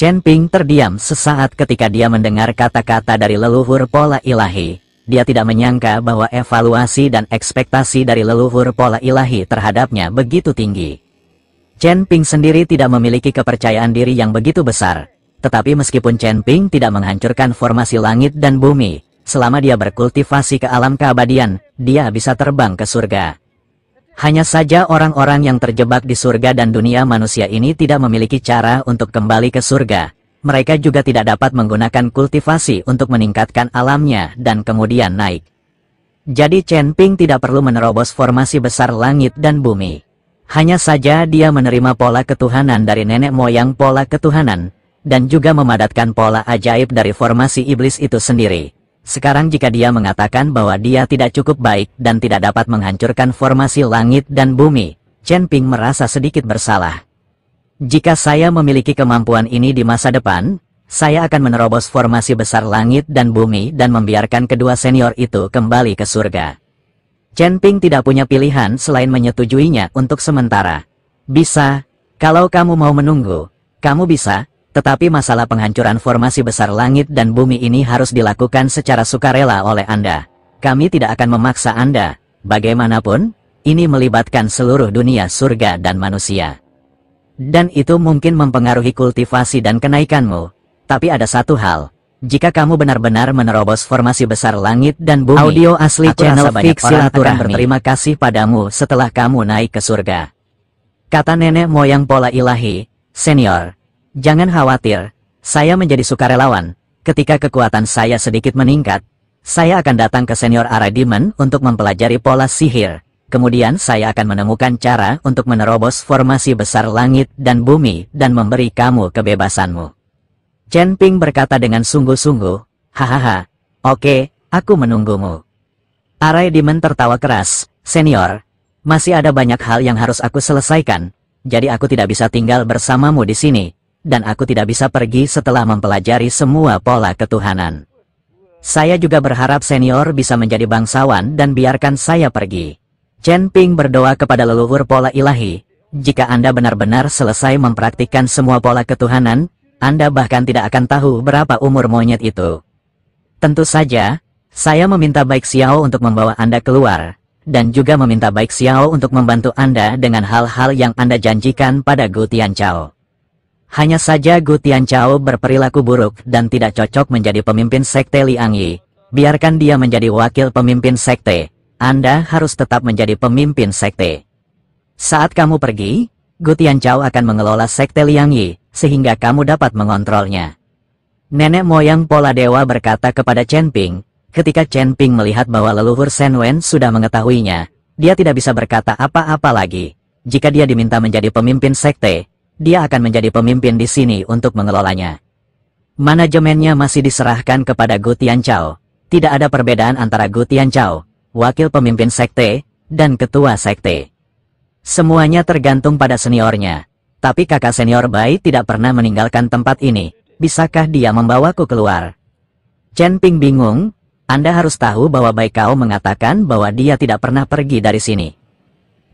Chen Ping terdiam sesaat ketika dia mendengar kata-kata dari leluhur pola ilahi. Dia tidak menyangka bahwa evaluasi dan ekspektasi dari leluhur pola ilahi terhadapnya begitu tinggi. Chen Ping sendiri tidak memiliki kepercayaan diri yang begitu besar. Tetapi meskipun Chen Ping tidak menghancurkan formasi langit dan bumi, selama dia berkultivasi ke alam keabadian, dia bisa terbang ke surga. Hanya saja orang-orang yang terjebak di surga dan dunia manusia ini tidak memiliki cara untuk kembali ke surga. Mereka juga tidak dapat menggunakan kultivasi untuk meningkatkan alamnya dan kemudian naik. Jadi Chen Ping tidak perlu menerobos formasi besar langit dan bumi. Hanya saja dia menerima pola ketuhanan dari nenek moyang pola ketuhanan, dan juga memadatkan pola ajaib dari formasi iblis itu sendiri. Sekarang jika dia mengatakan bahwa dia tidak cukup baik dan tidak dapat menghancurkan formasi langit dan bumi, Chen Ping merasa sedikit bersalah. Jika saya memiliki kemampuan ini di masa depan, saya akan menerobos formasi besar langit dan bumi dan membiarkan kedua senior itu kembali ke surga. Chen Ping tidak punya pilihan selain menyetujuinya untuk sementara. Bisa, kalau kamu mau menunggu, kamu bisa. Tetapi masalah penghancuran formasi besar langit dan bumi ini harus dilakukan secara sukarela oleh Anda. Kami tidak akan memaksa Anda. Bagaimanapun, ini melibatkan seluruh dunia surga dan manusia. Dan itu mungkin mempengaruhi kultivasi dan kenaikanmu. Tapi ada satu hal. Jika kamu benar-benar menerobos formasi besar langit dan bumi, audio asli channel Fix Silaturahmi berterima kasih padamu setelah kamu naik ke surga. Kata nenek moyang pola ilahi, senior. Jangan khawatir, saya menjadi sukarelawan. Ketika kekuatan saya sedikit meningkat, saya akan datang ke senior Arai Demon untuk mempelajari pola sihir. Kemudian saya akan menemukan cara untuk menerobos formasi besar langit dan bumi dan memberi kamu kebebasanmu. Chen Ping berkata dengan sungguh-sungguh, hahaha, oke, aku menunggumu. Arai Demon tertawa keras, senior, masih ada banyak hal yang harus aku selesaikan, jadi aku tidak bisa tinggal bersamamu di sini. Dan aku tidak bisa pergi setelah mempelajari semua pola ketuhanan. Saya juga berharap senior bisa menjadi bangsawan dan biarkan saya pergi. Chen Ping berdoa kepada leluhur pola ilahi, jika Anda benar-benar selesai mempraktikkan semua pola ketuhanan, Anda bahkan tidak akan tahu berapa umur monyet itu. Tentu saja, saya meminta Baik Xiao untuk membawa Anda keluar, dan juga meminta Baik Xiao untuk membantu Anda dengan hal-hal yang Anda janjikan pada Gu Tianchao. Hanya saja Gu Tianchao berperilaku buruk dan tidak cocok menjadi pemimpin sekte Liang Yi. Biarkan dia menjadi wakil pemimpin sekte. Anda harus tetap menjadi pemimpin sekte. Saat kamu pergi, Gu Tianchao akan mengelola sekte Liang Yi, sehingga kamu dapat mengontrolnya. Nenek moyang pola dewa berkata kepada Chen Ping. Ketika Chen Ping melihat bahwa leluhur Shen Wen sudah mengetahuinya, dia tidak bisa berkata apa-apa lagi. Jika dia diminta menjadi pemimpin sekte, dia akan menjadi pemimpin di sini untuk mengelolanya. Manajemennya masih diserahkan kepada Gu Tianchao. Tidak ada perbedaan antara Gu Tianchao, wakil pemimpin sekte, dan ketua sekte. Semuanya tergantung pada seniornya. Tapi kakak senior Bai tidak pernah meninggalkan tempat ini. Bisakah dia membawaku keluar? Chen Ping bingung. Anda harus tahu bahwa Bai Kao mengatakan bahwa dia tidak pernah pergi dari sini.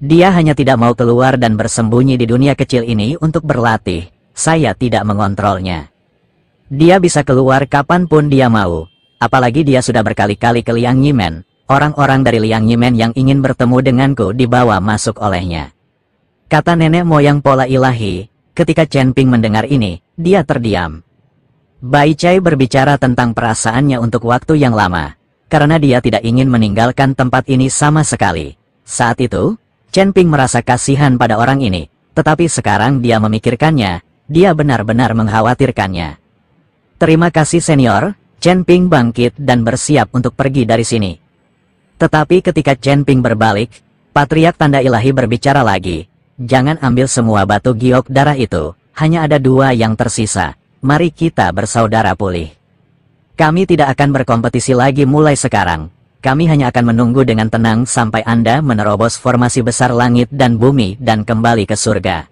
Dia hanya tidak mau keluar dan bersembunyi di dunia kecil ini untuk berlatih. Saya tidak mengontrolnya. Dia bisa keluar kapanpun dia mau. Apalagi dia sudah berkali-kali ke Liang Yimen. Orang-orang dari Liang Yimen yang ingin bertemu denganku dibawa masuk olehnya. Kata nenek moyang pola ilahi. Ketika Chen Ping mendengar ini, dia terdiam. Bai Chai berbicara tentang perasaannya untuk waktu yang lama. Karena dia tidak ingin meninggalkan tempat ini sama sekali. Saat itu, Chen Ping merasa kasihan pada orang ini, tetapi sekarang dia memikirkannya, dia benar-benar mengkhawatirkannya. Terima kasih senior, Chen Ping bangkit dan bersiap untuk pergi dari sini. Tetapi ketika Chen Ping berbalik, Patriark Tanda Ilahi berbicara lagi, jangan ambil semua batu giok darah itu, hanya ada 2 yang tersisa, mari kita bersaudara pulih. Kami tidak akan berkompetisi lagi mulai sekarang. Kami hanya akan menunggu dengan tenang sampai Anda menerobos formasi besar langit dan bumi dan kembali ke surga.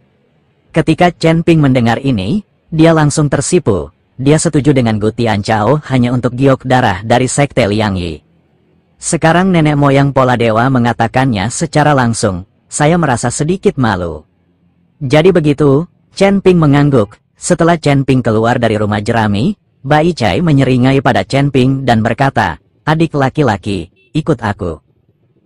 Ketika Chen Ping mendengar ini, dia langsung tersipu. Dia setuju dengan Gu Tianchao hanya untuk giok darah dari sekte Liang Yi. Sekarang nenek moyang pola dewa mengatakannya secara langsung, saya merasa sedikit malu. Jadi begitu, Chen Ping mengangguk, Setelah Chen Ping keluar dari rumah jerami, Bai Chai menyeringai pada Chen Ping dan berkata, "Adik laki-laki, ikut aku."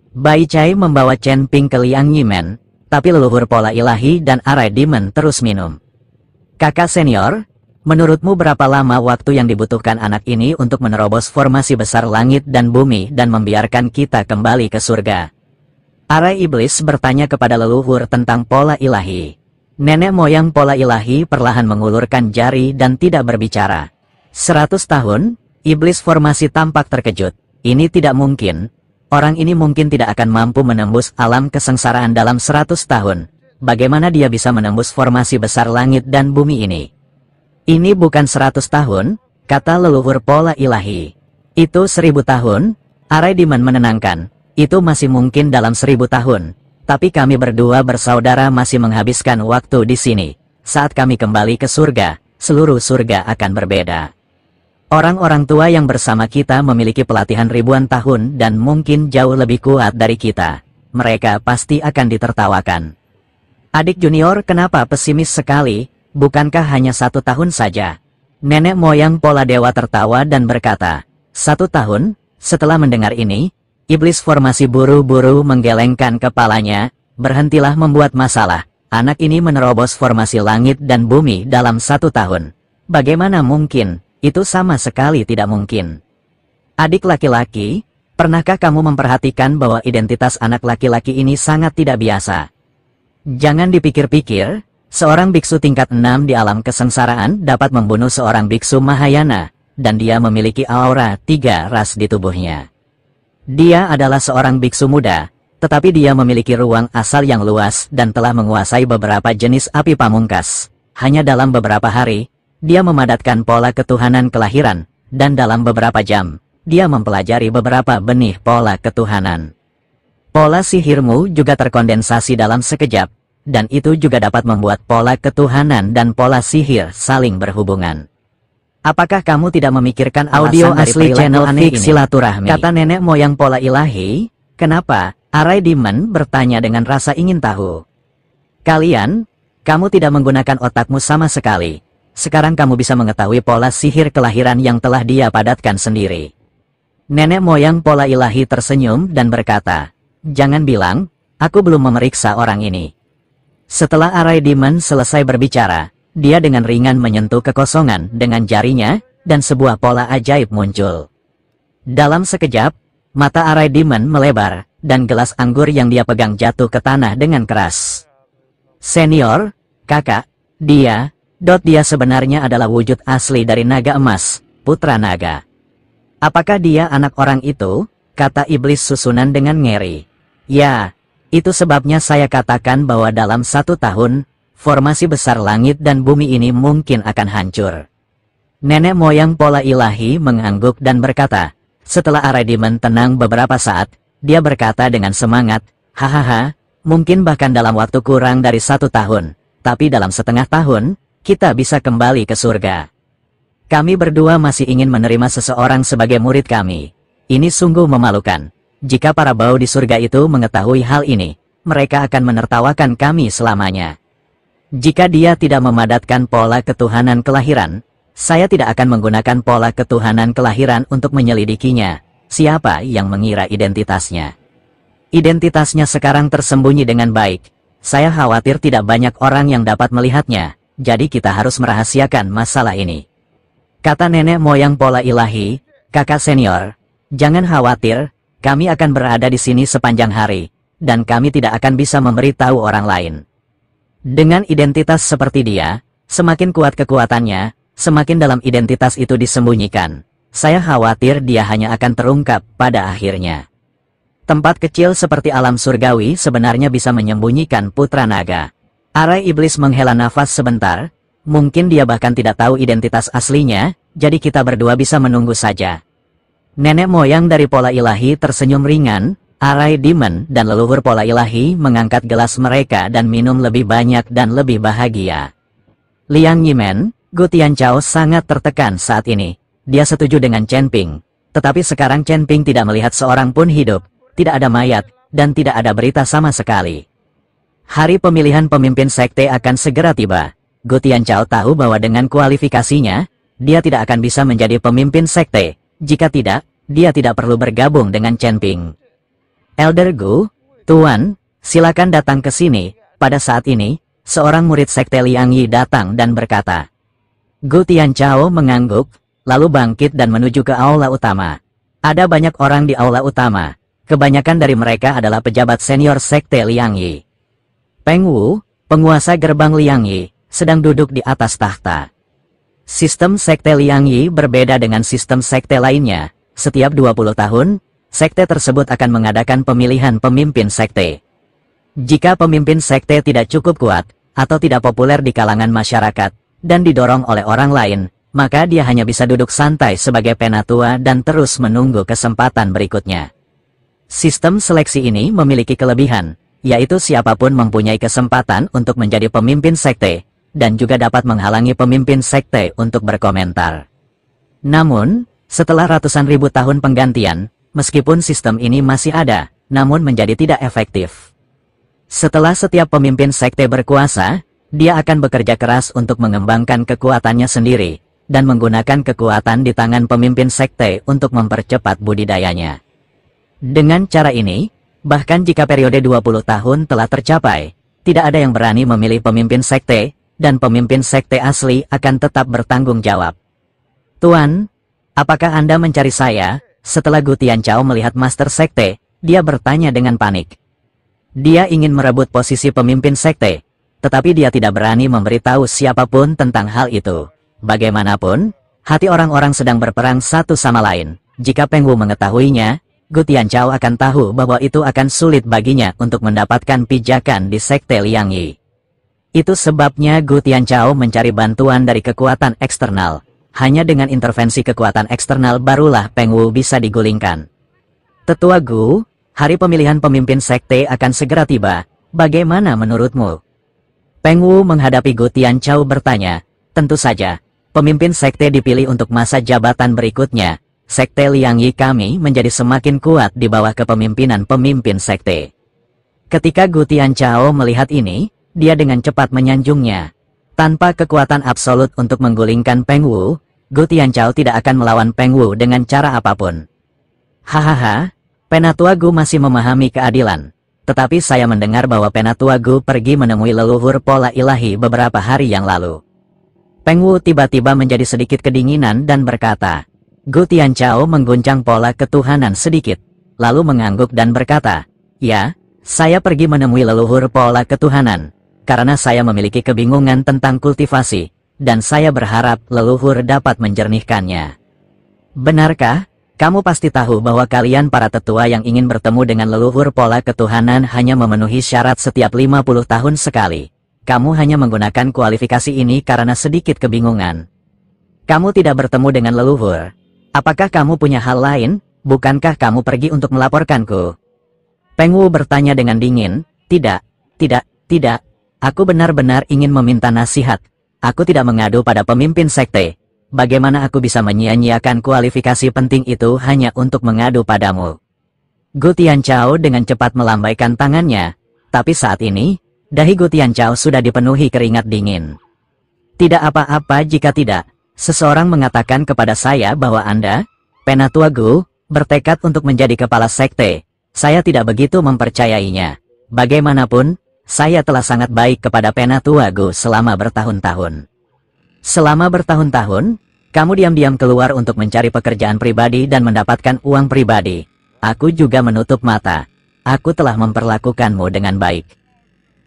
Bai Chai membawa Chen Ping ke Liang Yimen, tapi leluhur pola ilahi dan arai demon terus minum. "Kakak senior, menurutmu berapa lama waktu yang dibutuhkan anak ini untuk menerobos formasi besar langit dan bumi dan membiarkan kita kembali ke surga?" Arai iblis bertanya kepada leluhur tentang pola ilahi. Nenek moyang pola ilahi perlahan mengulurkan jari dan tidak berbicara. 100 tahun, iblis formasi tampak terkejut. Ini tidak mungkin. Orang ini mungkin tidak akan mampu menembus alam kesengsaraan dalam 100 tahun. Bagaimana dia bisa menembus formasi besar langit dan bumi ini? Ini bukan 100 tahun, kata leluhur pola ilahi. Itu 1000 tahun, Arai Demon menenangkan. Itu masih mungkin dalam 1000 tahun. Tapi kami berdua bersaudara masih menghabiskan waktu di sini. Saat kami kembali ke surga, seluruh surga akan berbeda. Orang-orang tua yang bersama kita memiliki pelatihan ribuan tahun dan mungkin jauh lebih kuat dari kita. Mereka pasti akan ditertawakan. Adik junior, kenapa pesimis sekali? Bukankah hanya 1 tahun saja? Nenek moyang pola dewa tertawa dan berkata, 1 tahun? Setelah mendengar ini, iblis formasi buru-buru menggelengkan kepalanya. Berhentilah membuat masalah. Anak ini menerobos formasi langit dan bumi dalam 1 tahun. Bagaimana mungkin? Itu sama sekali tidak mungkin. Adik laki-laki, pernahkah kamu memperhatikan bahwa identitas anak laki-laki ini sangat tidak biasa? Jangan dipikir-pikir, seorang biksu tingkat 6 di alam kesengsaraan dapat membunuh seorang biksu Mahayana, dan dia memiliki aura 3 ras di tubuhnya. Dia adalah seorang biksu muda, tetapi dia memiliki ruang asal yang luas dan telah menguasai beberapa jenis api pamungkas. Hanya dalam beberapa hari, dia memadatkan pola ketuhanan kelahiran, dan dalam beberapa jam, dia mempelajari beberapa benih pola ketuhanan. Pola sihirmu juga terkondensasi dalam sekejap, dan itu juga dapat membuat pola ketuhanan dan pola sihir saling berhubungan. Apakah kamu tidak memikirkan audio asli channel Fix Silaturahmi? Kata nenek moyang pola ilahi. Kenapa? Arai Demon bertanya dengan rasa ingin tahu. Kamu tidak menggunakan otakmu sama sekali. Sekarang kamu bisa mengetahui pola sihir kelahiran yang telah dia padatkan sendiri. Nenek moyang pola ilahi tersenyum dan berkata, jangan bilang, aku belum memeriksa orang ini. Setelah Arai Demon selesai berbicara, dia dengan ringan menyentuh kekosongan dengan jarinya, dan sebuah pola ajaib muncul. Dalam sekejap, mata Arai Demon melebar, dan gelas anggur yang dia pegang jatuh ke tanah dengan keras. Senior, kakak, dia sebenarnya adalah wujud asli dari naga emas, putra naga. Apakah dia anak orang itu? Kata iblis susunan dengan ngeri. Ya, itu sebabnya saya katakan bahwa dalam 1 tahun, formasi besar langit dan bumi ini mungkin akan hancur. Nenek moyang pola ilahi mengangguk dan berkata, setelah Arai Demon tenang beberapa saat, dia berkata dengan semangat, hahaha, mungkin bahkan dalam waktu kurang dari 1 tahun, tapi dalam setengah tahun, kita bisa kembali ke surga. Kami berdua masih ingin menerima seseorang sebagai murid kami. Ini sungguh memalukan. Jika para bau di surga itu mengetahui hal ini, mereka akan menertawakan kami selamanya. Jika dia tidak memadatkan pola ketuhanan kelahiran, saya tidak akan menggunakan pola ketuhanan kelahiran untuk menyelidikinya. Siapa yang mengira identitasnya? Identitasnya sekarang tersembunyi dengan baik. Saya khawatir tidak banyak orang yang dapat melihatnya, jadi kita harus merahasiakan masalah ini. Kata nenek moyang pola ilahi, kakak senior, jangan khawatir, kami akan berada di sini sepanjang hari, dan kami tidak akan bisa memberitahu orang lain. Dengan identitas seperti dia, semakin kuat kekuatannya, semakin dalam identitas itu disembunyikan. Saya khawatir dia hanya akan terungkap pada akhirnya. Tempat kecil seperti alam surgawi sebenarnya bisa menyembunyikan putra naga. Arai iblis menghela nafas sebentar, mungkin dia bahkan tidak tahu identitas aslinya, jadi kita berdua bisa menunggu saja. Nenek moyang dari pola ilahi tersenyum ringan. Arai Demon dan leluhur pola ilahi mengangkat gelas mereka dan minum lebih banyak dan lebih bahagia. Liang Yimen, Gu Tianchao sangat tertekan saat ini. Dia setuju dengan Chen Ping. Tetapi sekarang Chen Ping tidak melihat seorang pun hidup, tidak ada mayat, dan tidak ada berita sama sekali. Hari pemilihan pemimpin sekte akan segera tiba. Gu Tianchao tahu bahwa dengan kualifikasinya, dia tidak akan bisa menjadi pemimpin sekte. Jika tidak, dia tidak perlu bergabung dengan Chen Ping. Elder Gu, Tuan, silakan datang ke sini. Pada saat ini, seorang murid sekte Liang Yi datang dan berkata. Gu Tianchao mengangguk, lalu bangkit dan menuju ke aula utama. Ada banyak orang di aula utama. Kebanyakan dari mereka adalah pejabat senior sekte Liang Yi. Peng Wu, penguasa gerbang Liang Yi, sedang duduk di atas tahta. Sistem sekte Liang Yi berbeda dengan sistem sekte lainnya. Setiap 20 tahun, sekte tersebut akan mengadakan pemilihan pemimpin sekte. Jika pemimpin sekte tidak cukup kuat, atau tidak populer di kalangan masyarakat, dan didorong oleh orang lain, maka dia hanya bisa duduk santai sebagai penatua dan terus menunggu kesempatan berikutnya. Sistem seleksi ini memiliki kelebihan, yaitu siapapun mempunyai kesempatan untuk menjadi pemimpin sekte, dan juga dapat menghalangi pemimpin sekte untuk berkomentar. Namun, setelah ratusan ribu tahun penggantian, meskipun sistem ini masih ada, namun menjadi tidak efektif. Setelah setiap pemimpin sekte berkuasa, dia akan bekerja keras untuk mengembangkan kekuatannya sendiri, dan menggunakan kekuatan di tangan pemimpin sekte untuk mempercepat budidayanya. Dengan cara ini, bahkan jika periode 20 tahun telah tercapai, tidak ada yang berani memilih pemimpin sekte, dan pemimpin sekte asli akan tetap bertanggung jawab. Tuan, apakah Anda mencari saya? Setelah Gu Tianchao melihat master sekte, dia bertanya dengan panik. Dia ingin merebut posisi pemimpin sekte, tetapi dia tidak berani memberitahu siapapun tentang hal itu. Bagaimanapun, hati orang-orang sedang berperang satu sama lain. Jika Peng Wu mengetahuinya, Gu Tianchao akan tahu bahwa itu akan sulit baginya untuk mendapatkan pijakan di sekte Liang Yi. Itu sebabnya Gu Tianchao mencari bantuan dari kekuatan eksternal. Hanya dengan intervensi kekuatan eksternal barulah Peng Wu bisa digulingkan. Tetua Gu, hari pemilihan pemimpin sekte akan segera tiba. Bagaimana menurutmu? Peng Wu menghadapi Gu Tianchao bertanya. Tentu saja, pemimpin sekte dipilih untuk masa jabatan berikutnya. Sekte Liang Yi kami menjadi semakin kuat di bawah kepemimpinan pemimpin sekte. Ketika Gu Tianchao melihat ini, dia dengan cepat menyanjungnya. Tanpa kekuatan absolut untuk menggulingkan Peng Wu, Gu Tianchao tidak akan melawan Peng Wu dengan cara apapun. Hahaha, Penatua Gu masih memahami keadilan. Tetapi saya mendengar bahwa Penatua Gu pergi menemui leluhur pola ilahi beberapa hari yang lalu. Peng Wu tiba-tiba menjadi sedikit kedinginan dan berkata. Gu Tianchao mengguncang pola ketuhanan sedikit, lalu mengangguk dan berkata, ya, saya pergi menemui leluhur pola ketuhanan. Karena saya memiliki kebingungan tentang kultivasi, dan saya berharap leluhur dapat menjernihkannya. Benarkah? Kamu pasti tahu bahwa kalian para tetua yang ingin bertemu dengan leluhur pola ketuhanan hanya memenuhi syarat setiap 50 tahun sekali. Kamu hanya menggunakan kualifikasi ini karena sedikit kebingungan. Kamu tidak bertemu dengan leluhur. Apakah kamu punya hal lain? Bukankah kamu pergi untuk melaporkanku? Peng Wu bertanya dengan dingin. Tidak. Aku benar-benar ingin meminta nasihat. Aku tidak mengadu pada pemimpin sekte. Bagaimana aku bisa menyia-nyiakan kualifikasi penting itu hanya untuk mengadu padamu? Gu Tianchao dengan cepat melambaikan tangannya. Tapi saat ini, dahi Gu Tianchao sudah dipenuhi keringat dingin. Tidak apa-apa jika tidak. Seseorang mengatakan kepada saya bahwa Anda, Penatua Gu, bertekad untuk menjadi kepala sekte. Saya tidak begitu mempercayainya. Bagaimanapun, saya telah sangat baik kepada Penatua Gu selama bertahun-tahun. Selama bertahun-tahun, kamu diam-diam keluar untuk mencari pekerjaan pribadi dan mendapatkan uang pribadi. Aku juga menutup mata. Aku telah memperlakukanmu dengan baik.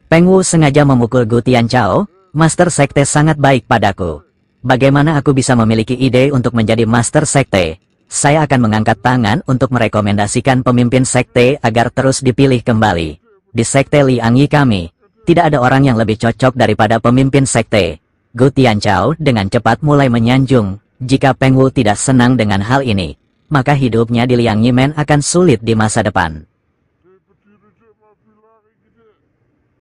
Peng Wu sengaja memukul Gu Tianchao. Master sekte sangat baik padaku. Bagaimana aku bisa memiliki ide untuk menjadi master sekte? Saya akan mengangkat tangan untuk merekomendasikan pemimpin sekte agar terus dipilih kembali. Di sekte Liang Yi kami, tidak ada orang yang lebih cocok daripada pemimpin sekte. Gu Tianchao dengan cepat mulai menyanjung. Jika Peng Wu tidak senang dengan hal ini, maka hidupnya di Liang Yi Men akan sulit di masa depan.